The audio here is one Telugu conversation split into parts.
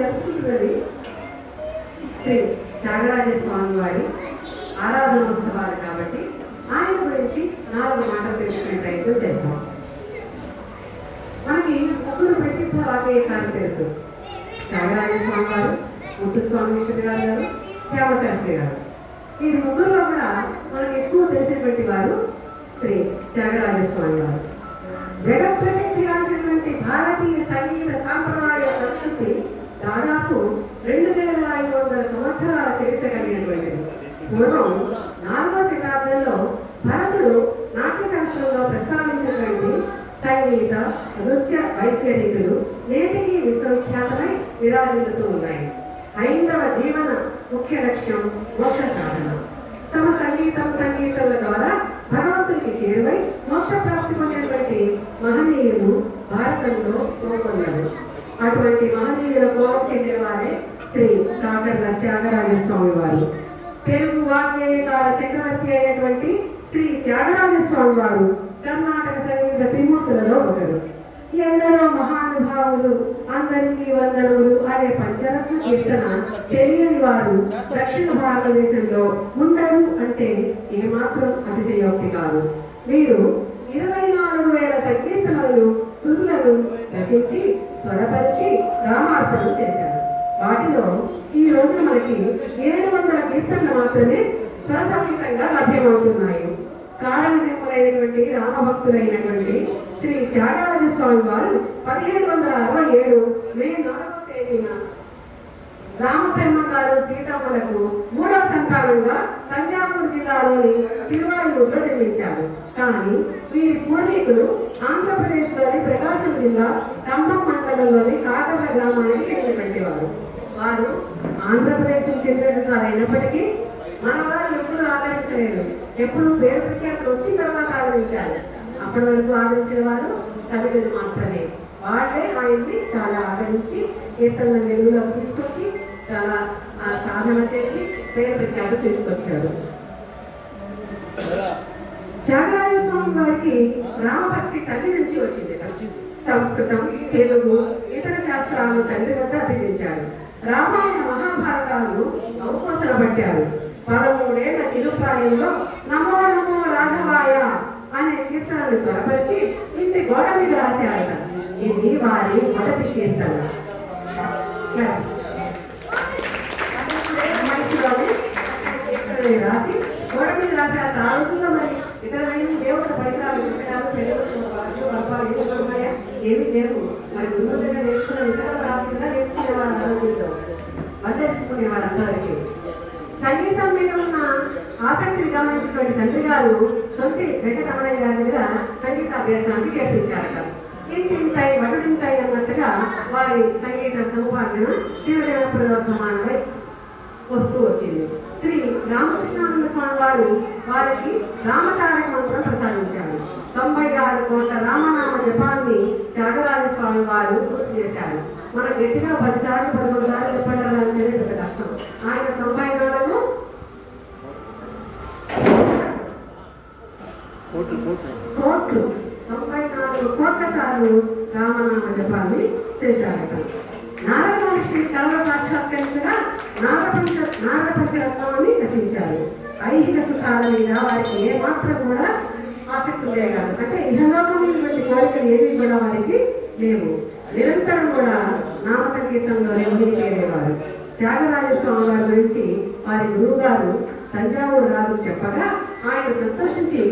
జరుపుకుంటున్నది శ్రీ త్యాగరాజ స్వామి వారి ఆరాధనోత్సవాలు కాబట్టి ఆయన గురించి 4 మాటలు తెలుసుకునే ప్రయత్నం చేద్దాం. మనకి 3 ప్రసిద్ధ వాగ్గేయకారులు తెలుసు. త్యాగరాజ స్వామి వారు, ముత్తుస్వామి మిషన్ గారు, శ్యామశాస్త్రి గారు. ఈ 3లో కూడా మనకు ఎక్కువ తెలిసినటువంటి వారు శ్రీ త్యాగరాజ స్వామి వారు. జగత్ ప్రసిద్ధిగాంచినటువంటి భారతీయ సంగీత సాంప్రదాయ సంస్కృతి దాదాపు 2500 సంవత్సరాల చరిత్ర కలిగినటువంటిది. పూర్వం 4వ శతాబ్దంలో భరతుడు నాట్యశాస్త్రంలో ప్రస్తావించినటువంటి సంగీత, నృత్య, వైద్య రీతులు నేటికి విశ్వవిఖ్యాతమై విరాజిల్లుతూ ఉన్నాయి. హైందవ జీవన ముఖ్య లక్ష్యం మోక్ష సాధన. తమ సంగీతాల ద్వారా భగవంతుడికి చేరువై మోక్ష ప్రాప్తి పొందినటువంటి మహనీయులు భారతంలో కోకొన్నారు. అటువంటి మహనీయుల కోవకు చెందిన వారే శ్రీ కాకర్ల త్యాగరాజ స్వామి వారు. తెలుగు వాగ్గేయకార చక్రవర్తి అయినటువంటి శ్రీ త్యాగరాజ స్వామి వారు కర్ణాటక సంగీత త్రిమూర్తులలో ఒకరు. ఎందరో మహానుభావులు అందరికీ వందనములు అనే పంచరత్న కీర్తన తెలియని వారు దక్షిణ భారతదేశంలో ఉండరు అంటే ఏమాత్రం అతిశయోక్తి కాదు. వీరు 24,000 సంకీర్తనలు కృతులను రచించి స్వరపరిచి రామార్పణం చేశారు. వాటిలో ఈ రోజున మనకి 700 కీర్తనలు మాత్రమే స్వర సంగీతంగా లభ్యమవుతున్నాయి. కారణజన్ములైనటువంటి రామభక్తులైనటువంటి శ్రీ త్యాగరాజ స్వామి వారు 1767 మే 4వ తేదీన రామబ్రహ్మ గారు సీతమ్మలకు 3వ సంతానంగా తంజావూరు జిల్లాలోని తిరువాయూరులో జన్మించారు. కానీ వీరి పూర్వీకులు ఆంధ్రప్రదేశ్లోని ప్రకాశం జిల్లా కంభం మండలంలోని కాకర్ల గ్రామానికి చెందినటువంటి వారు ఆంధ్రప్రదేశ్కి చెందినటువంటి వారు అయినప్పటికీ మన వారు ఎప్పుడు ఆదరించలేదు. ఎప్పుడు పేరు ప్రఖ్యాతులు వచ్చిన తర్వాత ఆదరించారు. అప్పటి వరకు ఆదరించిన వారు కవితలు మాత్రమే. వాళ్ళే ఆయన్ని చాలా ఆదరించి కీర్తనల వెలుగులోకి తీసుకొచ్చి చాలా సాధన చేసి పేరు ప్రఖ్యాతులు తీసుకొచ్చారు. త్యాగరాజ స్వామి వారికి రామభక్తి తల్లి నుంచి వచ్చింది. సంస్కృతం, తెలుగు, ఇతర శాస్త్రాలు తండ్రి వద్ద అభ్యసించారు. రామాయణ మహాభారతాలను అవకోసన పట్టారు. 13 ఏళ్ల చిరుప్రాయంలో నమో నమో రాఘవాయ అనే కీర్తనని స్వరపరిచి ఇంటి గోడ మీద రాశారట. ఇది వారి మొదటి కీర్తన. రాసి గోడ మీద రాశారట. ఆ రోజుల్లో మరి ఇతరమైన దేవత పరికరాలు ఏమి లేవు. మరి గురువు దగ్గర నేర్చుకున్న విసరం రాసి కూడా నేర్చుకునేవారు. ఆ రోజుల్లో వల్లే చెప్పుకునేవారు అంతవరకు. సంగీతం మీద ఉన్న ఆసక్తిని గమనించినటువంటి తండ్రి గారు సొంటి వెంకటరమణయ్య గారి దగ్గర సంగీతాభ్యాసానికి చేర్పించారట. ఇంతింతాయి వడుడింతాయి అన్నట్టుగా వారి సంగీత సముపార్జన దినదిన పురోగమానమై వస్తూ వచ్చింది. శ్రీ రామకృష్ణానంద స్వామి వారు వారికి రామతారక మంత్రం ప్రసాదించారు. 96 కోట్ల రామనామ జపాన్ని త్యాగరాజ స్వామి వారు పూర్తి చేశారు. మనం గట్టిగా 10 సార్లు 11 సార్లు చెప్పడం అనేది పెద్ద కష్టం. ఆయన 94 కోట్ల సార్లు రామనామ జపాన్ని చేశారట. నారద మహర్షి కళ సాక్షాత్కరించగా నారద పంచరత్నాన్ని రచించారు. ఐహిక సుఖాల మీద వారికి ఏమాత్రం కూడా ఆసక్తి ఉండేగాదు. అంటే ఇహలోకమైనటువంటి కోరికలు ఏవి కూడా వారికి లేవు. నిరంతరం కూడా నామ సంకీర్తనలోనే మునిగిపోయేవారు. త్యాగరాజ స్వామి వారి గురించి వారి గురువు గారు తంజావూరు రాజుకు చెప్పగా ఆయన సంతోషించి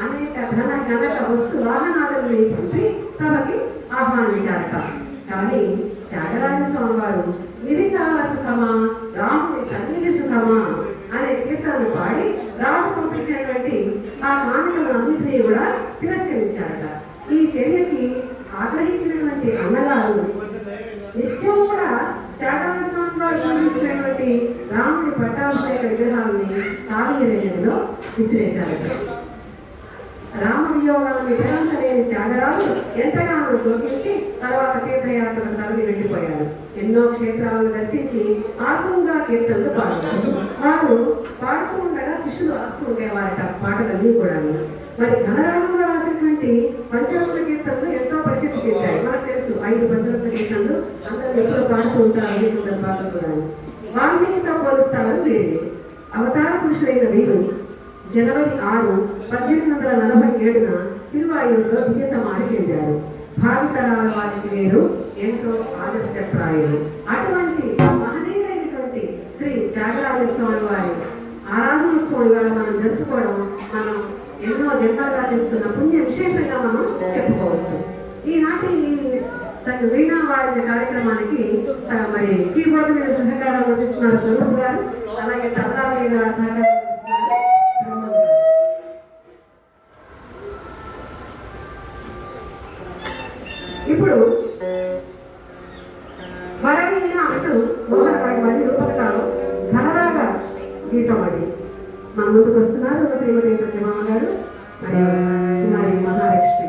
అనేక ధన గణక వస్తు వాహనాలను పంపి సభకి ఆహ్వానించారట. కానీ త్యాగరాజ స్వామి వారు ఇది చాలా సుఖమా, రాముడి సన్నిధి సుఖమా అనే కీర్తనలు పాడి రాజు పంపించినటువంటి ఆ కానుకలన్నింటినీ కూడా తిరస్కరించారట. ఈ చర్యకి ఆగ్రహించినటువంటి అన్నగారు నిత్యం కూడా త్యాగరాజ స్వామి వారు పూజించినటువంటి రాముడి పట్టాభిషేక విగ్రహాలని కాళీయలో విసిరేశారట. రామ వియోగాలను వివరించలేని త్యాగరాజు ఎంతగానో శోకించి తర్వాత తీర్థయాత్రకు తరలి వెళ్ళిపోయారు. ఎన్నో క్షేత్రాలను దర్శించి ఆసువుగా కీర్తనలు పాడుతారు. వారు పాడుతూ ఉండగా శిష్యులు రాస్తూ ఉండేవారట పాటలన్నీ కూడా. మరి ఘనరాగంగా రాసినటువంటి ఇటువంటి పంచరత్న కీర్తనలు ఎంతో ప్రసిద్ధి చెందాయి. మనకు తెలుసు 5 పంచరత్న కీర్తనలు అందరూ ఎప్పుడు పాడుతూ ఉంటారు అన్ని సందర్భాల్లో కూడా. వాల్మీకితో పోలుస్తారు వీరిని. అవతార పురుషులైన వీరు జనవరి 6, 1847న తిరువాయూరులో దివ్య సమాధి చెందారు. భావితరాల వారికి వీరు ఎంతో ఆదర్శప్రాయులు. అటువంటి మహనీయులైనటువంటి శ్రీ త్యాగరాజ స్వామి వారి ఆరాధనోత్సవం ఇవాళ మనం జరుపుకోవడం మనం ఎన్నో జన్మలుగా చేస్తున్న పుణ్య విశేషంగా మనం చెప్పుకోవచ్చు. ఈనాటి వీణా వాద్య కార్యక్రమానికి మరి కీబోర్డు మీద సహకారం అందిస్తున్నారు స్వరూప్ గారు, అలాగే తబలా మీద సహకారం అందిస్తున్నారు బ్రహ్మం గారు. ఇప్పుడు వరవీణ అంటూ మోహన్ రాయ్ వారి రూపకథలో ఘనరాగ గీతం అది మన ముందుకు వస్తున్నారు శ్రీమతి సత్యమామ గారు మరియు కుమారి మహాలక్ష్మి.